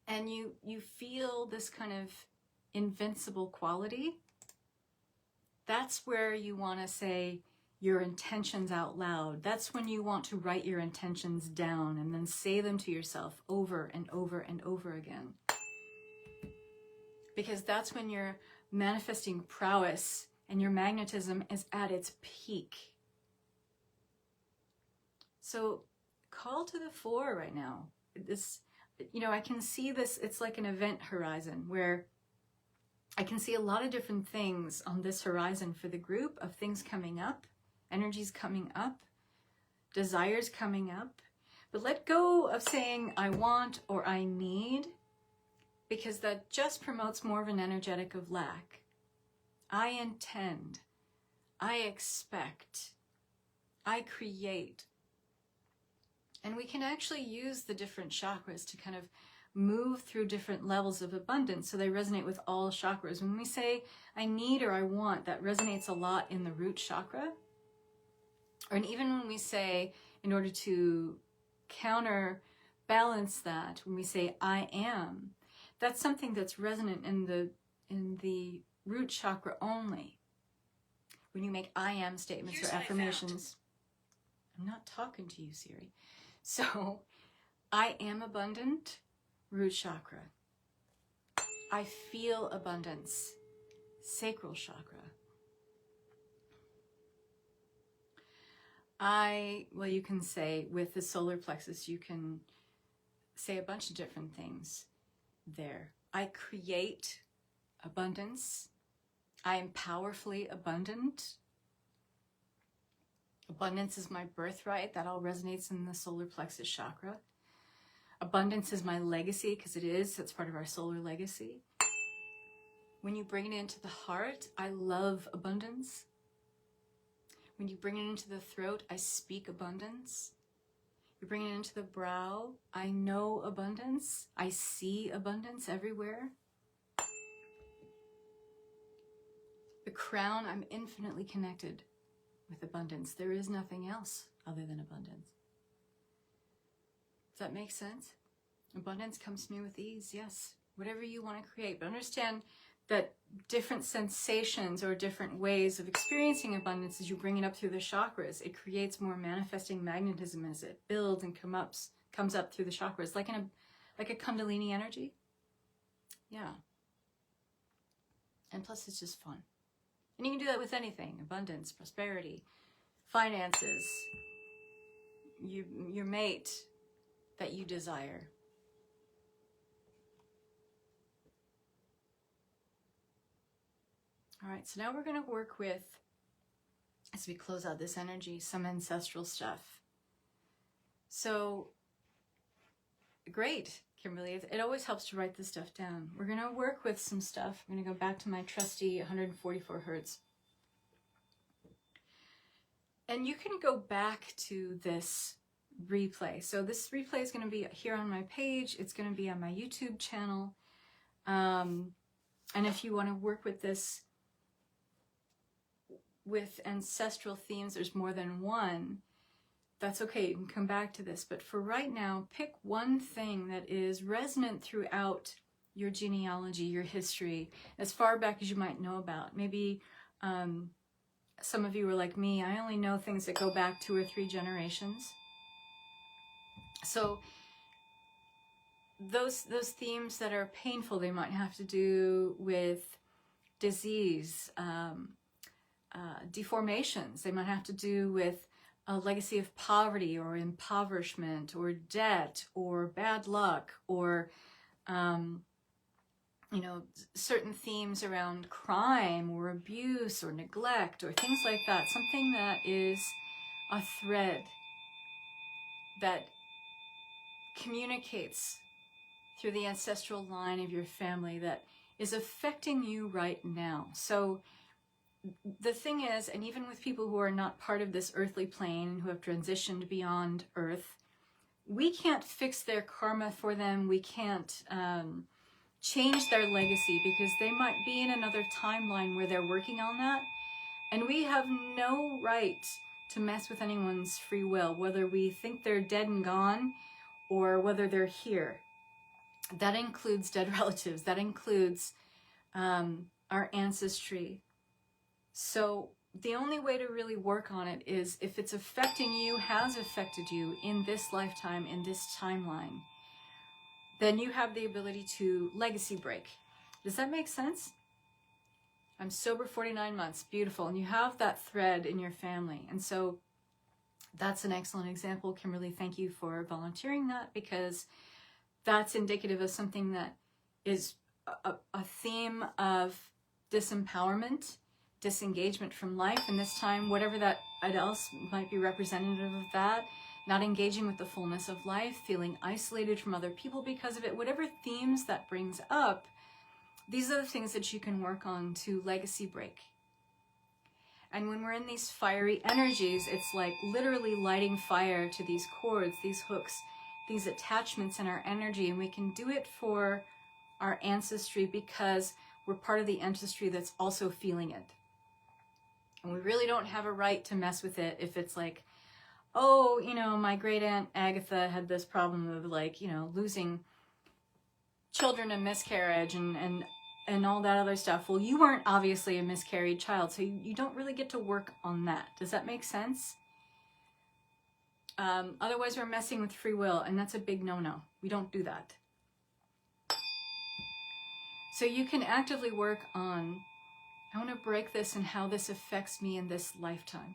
and you feel this kind of invincible quality, that's where you want to say your intentions out loud. That's when you want to write your intentions down and then say them to yourself over and over and over again. Because that's when your manifesting prowess and your magnetism is at its peak. So call to the fore right now. This, I can see this, it's like an event horizon where I can see a lot of different things on this horizon for the group, of things coming up, energies coming up, desires coming up. But let go of saying I want or I need, because that just promotes more of an energetic of lack. I intend, I expect, I create. And we can actually use the different chakras to kind of move through different levels of abundance so they resonate with all chakras. When we say I need or I want, that resonates a lot in the root chakra. And even when we say, in order to counterbalance that, when we say I am, that's something that's resonant in the root chakra only. When you make I am statements or affirmations. I'm not talking to you, Siri. So, I am abundant, root chakra. I feel abundance, sacral chakra. You can say with the solar plexus, you can say a bunch of different things there. I create abundance. I am powerfully abundant. Abundance is my birthright. That all resonates in the solar plexus chakra. Abundance is my legacy, because it is. That's part of our solar legacy. When you bring it into the heart, I love abundance. When you bring it into the throat, I speak abundance. You bring it into the brow, I know abundance. I see abundance everywhere. The crown, I'm infinitely connected with abundance. There is nothing else other than abundance. Does that make sense? Abundance comes to me with ease, yes. Whatever you want to create. But understand that different sensations or different ways of experiencing abundance, as you bring it up through the chakras, it creates more manifesting magnetism as it builds and comes up through the chakras, like a Kundalini energy. Yeah. And plus, it's just fun. And you can do that with anything: abundance, prosperity, finances, your mate that you desire. All right, so now we're going to work with, as we close out this energy, some ancestral stuff. So, great, Kimberly. It always helps to write this stuff down. We're going to work with some stuff. I'm going to go back to my trusty 144 hertz. And you can go back to this replay. So this replay is going to be here on my page. It's going to be on my YouTube channel. And if you want to work with this, with ancestral themes, there's more than one. That's okay, you can come back to this. But for right now, pick one thing that is resonant throughout your genealogy, your history, as far back as you might know about. Maybe some of you are like me. I only know things that go back 2 or 3 generations. So those themes that are painful, they might have to do with disease, deformations. They might have to do with a legacy of poverty or impoverishment or debt or bad luck or, you know, certain themes around crime or abuse or neglect or things like that. Something that is a thread that communicates through the ancestral line of your family that is affecting you right now. So the thing is, and even with people who are not part of this earthly plane, who have transitioned beyond Earth, we can't fix their karma for them. We can't change their legacy because they might be in another timeline where they're working on that. And we have no right to mess with anyone's free will, whether we think they're dead and gone or whether they're here. That includes dead relatives. That includes our ancestry. So the only way to really work on it is if it's affecting you, has affected you in this lifetime, in this timeline, then you have the ability to legacy break. Does that make sense? I'm sober 49 months. Beautiful. And you have that thread in your family. And so that's an excellent example. Kimberly, thank you for volunteering that, because that's indicative of something that is a theme of disempowerment, disengagement from life in this time, whatever that else might be representative of that, not engaging with the fullness of life, feeling isolated from other people because of it, whatever themes that brings up, these are the things that you can work on to legacy break. And when we're in these fiery energies, it's like literally lighting fire to these cords, these hooks, these attachments in our energy, and we can do it for our ancestry because we're part of the ancestry that's also feeling it. And we really don't have a right to mess with it if it's like, oh, you know, my great aunt Agatha had this problem of like, you know, losing children in miscarriage and all that other stuff. Well, you weren't obviously a miscarried child, so you don't really get to work on that. Does that make sense? Otherwise, we're messing with free will, and that's a big no-no. We don't do that. So you can actively work on, I want to break this and how this affects me in this lifetime.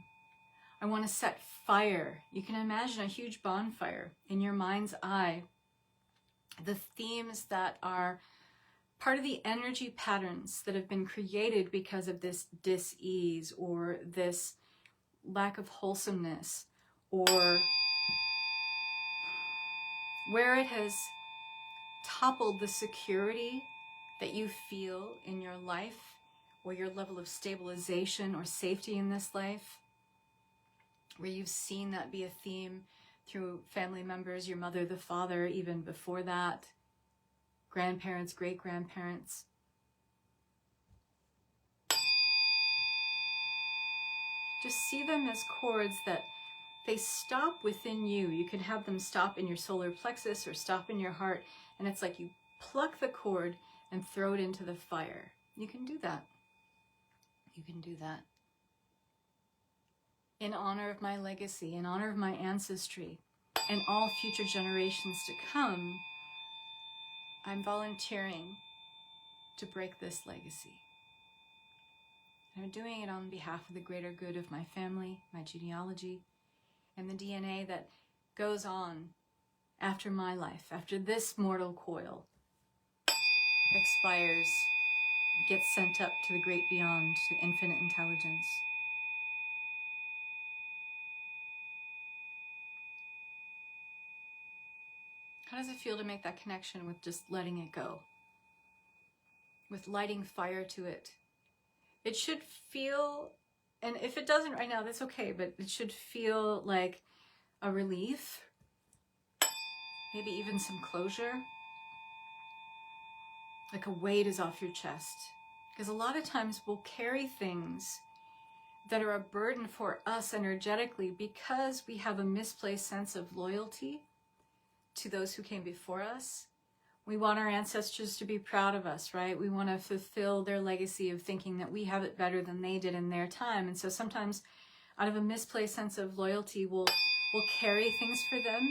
I want to set fire. You can imagine a huge bonfire in your mind's eye. The themes that are part of the energy patterns that have been created because of this dis-ease or this lack of wholesomeness, or where it has toppled the security that you feel in your life, or your level of stabilization or safety in this life, where you've seen that be a theme through family members, your mother, the father, even before that, grandparents, great-grandparents. Just see them as cords that they stop within you. You can have them stop in your solar plexus or stop in your heart, and it's like you pluck the cord and throw it into the fire. You can do that. You can do that. In honor of my legacy, in honor of my ancestry, and all future generations to come, I'm volunteering to break this legacy. I'm doing it on behalf of the greater good of my family, my genealogy, and the DNA that goes on after my life, after this mortal coil expires, gets sent up to the great beyond, to infinite intelligence. How does it feel to make that connection with just letting it go? With lighting fire to it? It should feel, and if it doesn't right now, that's okay, but it should feel like a relief, maybe even some closure, like a weight is off your chest. Because a lot of times we'll carry things that are a burden for us energetically because we have a misplaced sense of loyalty to those who came before us. We want our ancestors to be proud of us, right? We want to fulfill their legacy of thinking that we have it better than they did in their time. And so sometimes out of a misplaced sense of loyalty, we'll carry things for them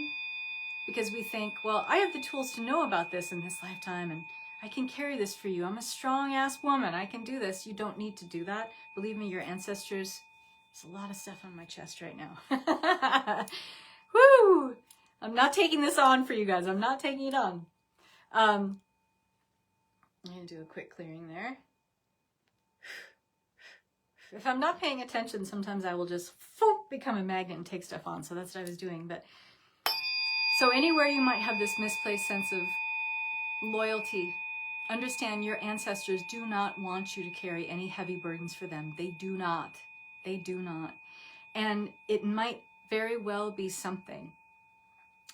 because we think, well, I have the tools to know about this in this lifetime, and I can carry this for you. I'm a strong-ass woman. I can do this. You don't need to do that. Believe me, your ancestors, there's a lot of stuff on my chest right now. Woo! I'm not taking this on for you guys. I'm not taking it on. I'm going to do a quick clearing there. If I'm not paying attention, sometimes I will just become a magnet and take stuff on. So that's what I was doing. But so anywhere you might have this misplaced sense of loyalty, understand your ancestors do not want you to carry any heavy burdens for them. They do not. They do not. And it might very well be something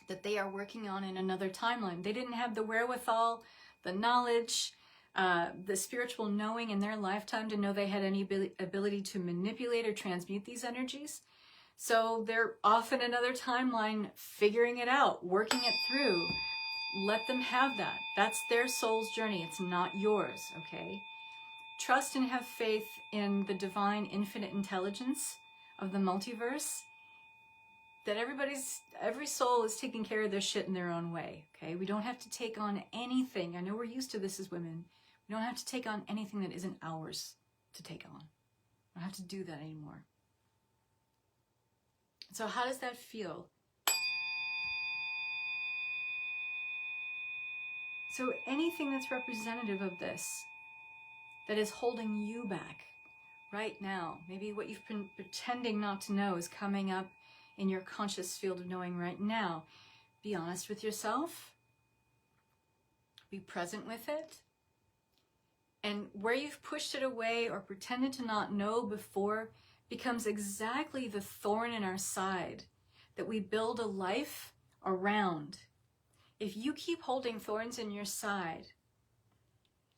that they are working on in another timeline. They didn't have the wherewithal, the knowledge, the spiritual knowing in their lifetime to know they had any ability to manipulate or transmute these energies. So they're off in another timeline, figuring it out, working it through. Let them have that. That's their soul's journey. It's not yours, okay? Trust and have faith in the divine infinite intelligence of the multiverse, that every soul is taking care of their shit in their own way, okay? We don't have to take on anything. I know we're used to this as women. We don't have to take on anything that isn't ours to take on. We don't have to do that anymore. So how does that feel? So anything that's representative of this, that is holding you back right now, maybe what you've been pretending not to know is coming up in your conscious field of knowing right now. Be honest with yourself. Be present with it. And where you've pushed it away or pretended to not know before becomes exactly the thorn in our side that we build a life around. If you keep holding thorns in your side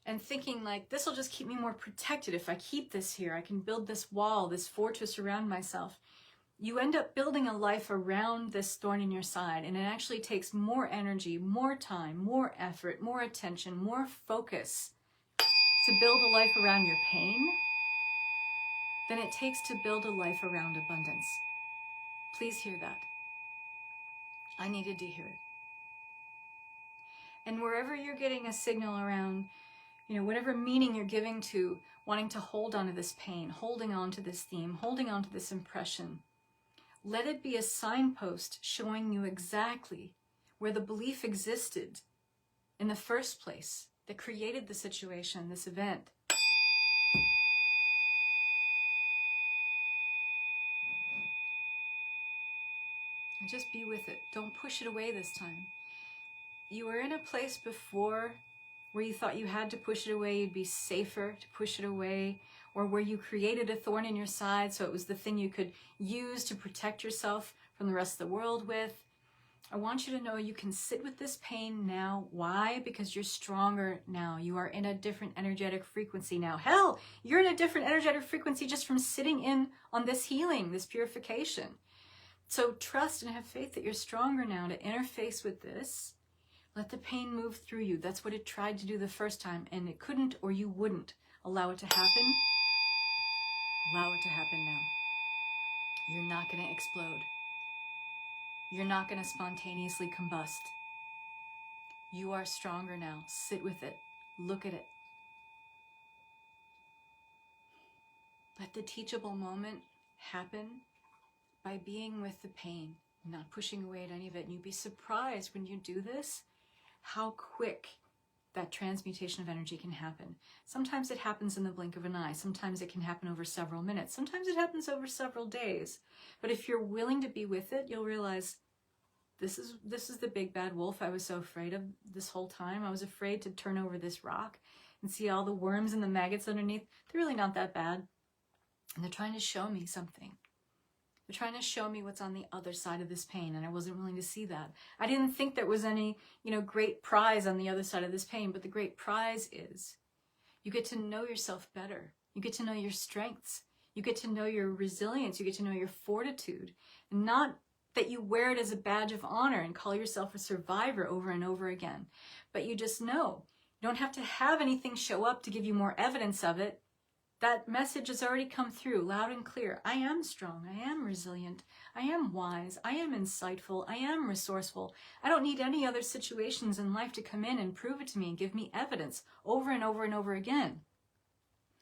and thinking like, this will just keep me more protected. If I keep this here, I can build this wall, this fortress around myself. You end up building a life around this thorn in your side, and it actually takes more energy, more time, more effort, more attention, more focus to build a life around your pain than it takes to build a life around abundance. Please hear that. I needed to hear it. And wherever you're getting a signal around, whatever meaning you're giving to wanting to hold on to this pain, holding on to this theme, holding on to this impression, let it be a signpost showing you exactly where the belief existed in the first place that created the situation, this event. And just be with it. Don't push it away this time. You were in a place before where you thought you had to push it away, you'd be safer to push it away, or where you created a thorn in your side so it was the thing you could use to protect yourself from the rest of the world with. I want you to know you can sit with this pain now. Why? Because you're stronger now. You are in a different energetic frequency now. Hell, you're in a different energetic frequency just from sitting in on this healing, this purification. So trust and have faith that you're stronger now to interface with this. Let the pain move through you. That's what it tried to do the first time, and it couldn't, or you wouldn't. Allow it to happen. Allow it to happen now. You're not going to explode. You're not going to spontaneously combust. You are stronger now. Sit with it. Look at it. Let the teachable moment happen by being with the pain, not pushing away at any of it. And you'd be surprised when you do this, how quick that transmutation of energy can happen. Sometimes it happens in the blink of an eye. Sometimes it can happen over several minutes. Sometimes it happens over several days. But if you're willing to be with it, you'll realize this is the big bad wolf I was so afraid of this whole time. I was afraid to turn over this rock and see all the worms and the maggots underneath. They're really not that bad. And they're trying to show me something. They're trying to show me what's on the other side of this pain, and I wasn't willing to see that. I didn't think there was any, great prize on the other side of this pain, but the great prize is you get to know yourself better. You get to know your strengths. You get to know your resilience. You get to know your fortitude. And not that you wear it as a badge of honor and call yourself a survivor over and over again, but you just know. You don't have to have anything show up to give you more evidence of it. That message has already come through loud and clear. I am strong. I am resilient. I am wise. I am insightful. I am resourceful. I don't need any other situations in life to come in and prove it to me and give me evidence over and over and over again.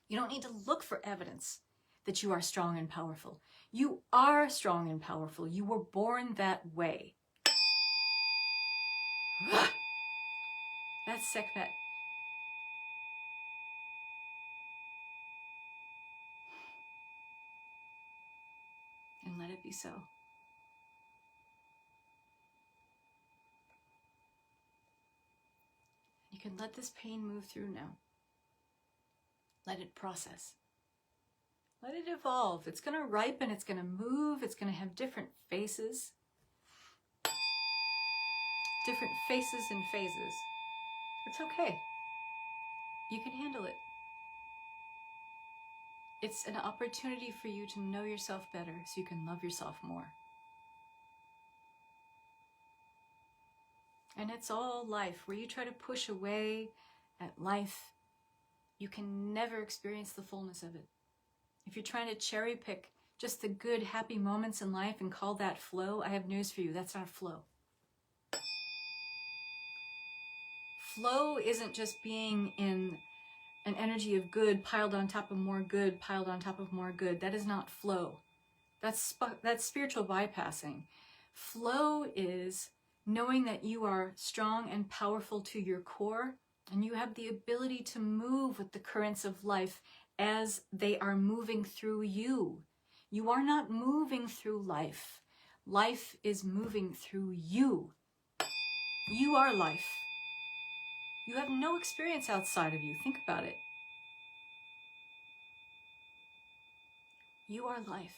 You don't need to look for evidence that you are strong and powerful. You are strong and powerful. You were born that way. That's Sekhmet. And let it be so. You can let this pain move through now. Let it process. Let it evolve. It's going to ripen. It's going to move. It's going to have different faces. Different faces and phases. It's okay. You can handle it. It's an opportunity for you to know yourself better so you can love yourself more. And it's all life. Where you try to push away at life, you can never experience the fullness of it. If you're trying to cherry pick just the good, happy moments in life and call that flow, I have news for you. That's not flow. Flow isn't just being in an energy of good piled on top of more good, piled on top of more good. That is not flow. That's spiritual bypassing. Flow is knowing that you are strong and powerful to your core, and you have the ability to move with the currents of life as they are moving through you. You are not moving through life. Life is moving through you. You are life. You have no experience outside of you. Think about it. You are life.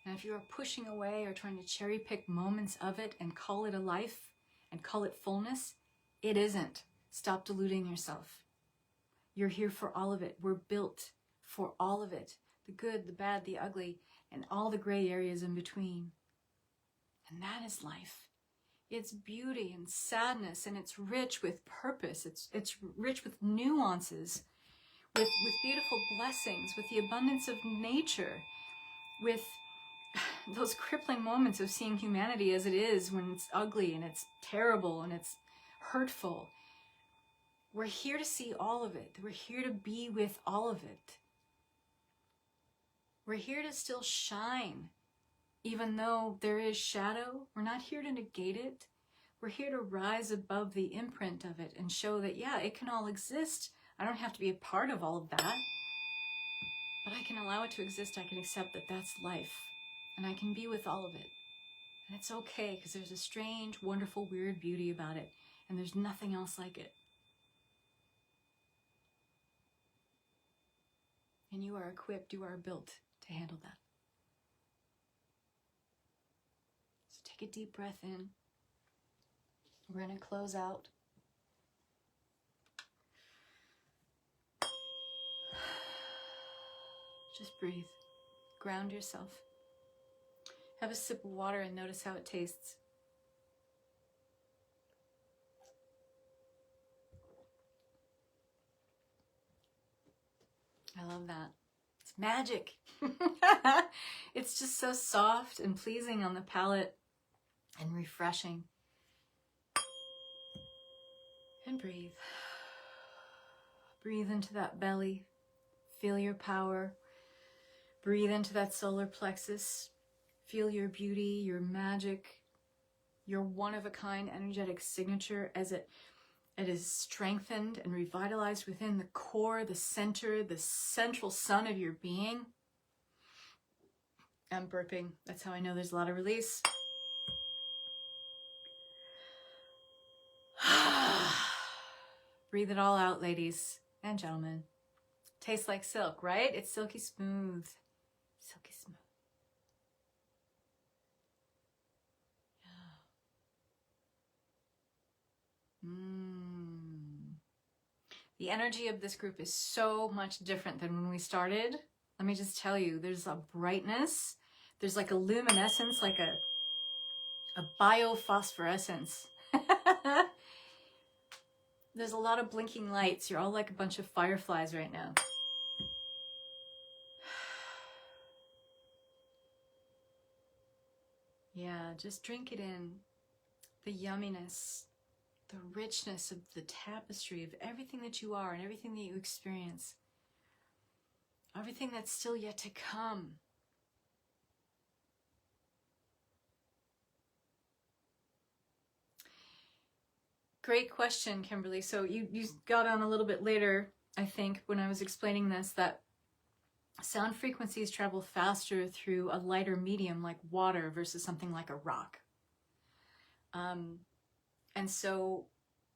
And if you are pushing away or trying to cherry pick moments of it and call it a life and call it fullness, it isn't. Stop deluding yourself. You're here for all of it. We're built for all of it. The good, the bad, the ugly, and all the gray areas in between. And that is life. It's beauty and sadness, and it's rich with purpose. It's rich with nuances, with beautiful blessings, with the abundance of nature, with those crippling moments of seeing humanity as it is when it's ugly and it's terrible and it's hurtful. We're here to see all of it. We're here to be with all of it. We're here to still shine. Even though there is shadow, we're not here to negate it. We're here to rise above the imprint of it and show that, yeah, it can all exist. I don't have to be a part of all of that. But I can allow it to exist. I can accept that that's life. And I can be with all of it. And it's okay, because there's a strange, wonderful, weird beauty about it. And there's nothing else like it. And you are equipped, you are built to handle that. So take a deep breath in. We're going to close out. Just breathe. Ground yourself. Have a sip of water and notice how it tastes. I love that. It's magic. It's just so soft and pleasing on the palate and refreshing. And breathe. Breathe into that belly. Feel your power. Breathe into that solar plexus. Feel your beauty, your magic, your one-of-a-kind energetic signature as it is strengthened and revitalized within the core, the center, the central sun of your being. I'm burping. That's how I know there's a lot of release. Breathe it all out, ladies and gentlemen. Tastes like silk, right? It's silky smooth. Silky smooth. The energy of this group is so much different than when we started. Let me just tell you, there's a brightness. There's like a luminescence, like a biophosphorescence. There's a lot of blinking lights. You're all like a bunch of fireflies right now. Yeah, just drink it in. The yumminess, the richness of the tapestry of everything that you are and everything that you experience. Everything that's still yet to come. Great question, Kimberly. So you got on a little bit later, I think, when I was explaining this, that sound frequencies travel faster through a lighter medium like water versus something like a rock. And so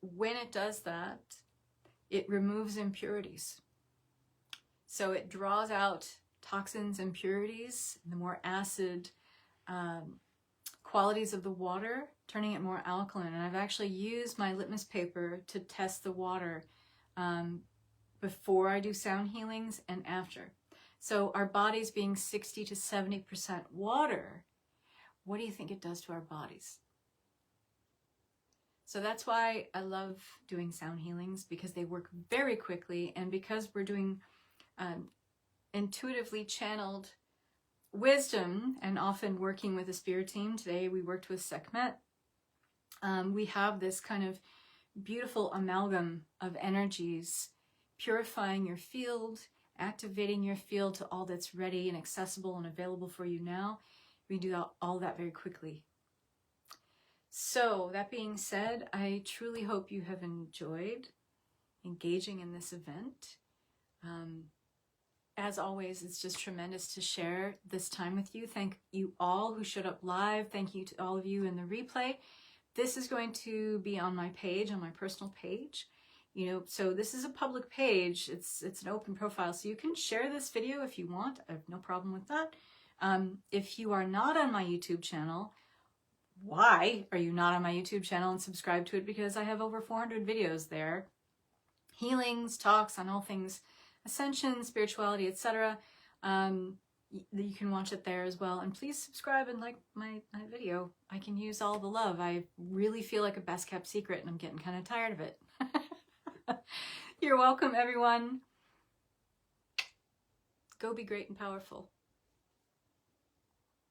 when it does that, it removes impurities. So it draws out toxins, impurities, the more acid qualities of the water, turning it more alkaline. And I've actually used my litmus paper to test the water before I do sound healings and after. So our bodies being 60 to 70% water, what do you think it does to our bodies? So that's why I love doing sound healings, because they work very quickly, and because we're doing intuitively channeled wisdom and often working with a spirit team. Today we worked with Sekhmet. We have this kind of beautiful amalgam of energies, purifying your field, activating your field to all that's ready and accessible and available for you now. We do all that very quickly. So that being said, I truly hope you have enjoyed engaging in this event. As always, it's just tremendous to share this time with you. Thank you all who showed up live. Thank you to all of you in the replay. This is going to be on my page, on my personal page. You know, so this is a public page. It's an open profile, so you can share this video if you want. I have no problem with that. If you are not on my YouTube channel, why are you not on my YouTube channel and subscribe to it? Because I have over 400 videos there. Healings, talks on all things ascension, spirituality, etc. You can watch it there as well. And please subscribe and like my video. I can use all the love. I really feel like a best kept secret, and I'm getting kind of tired of it. You're welcome, everyone. Go be great and powerful.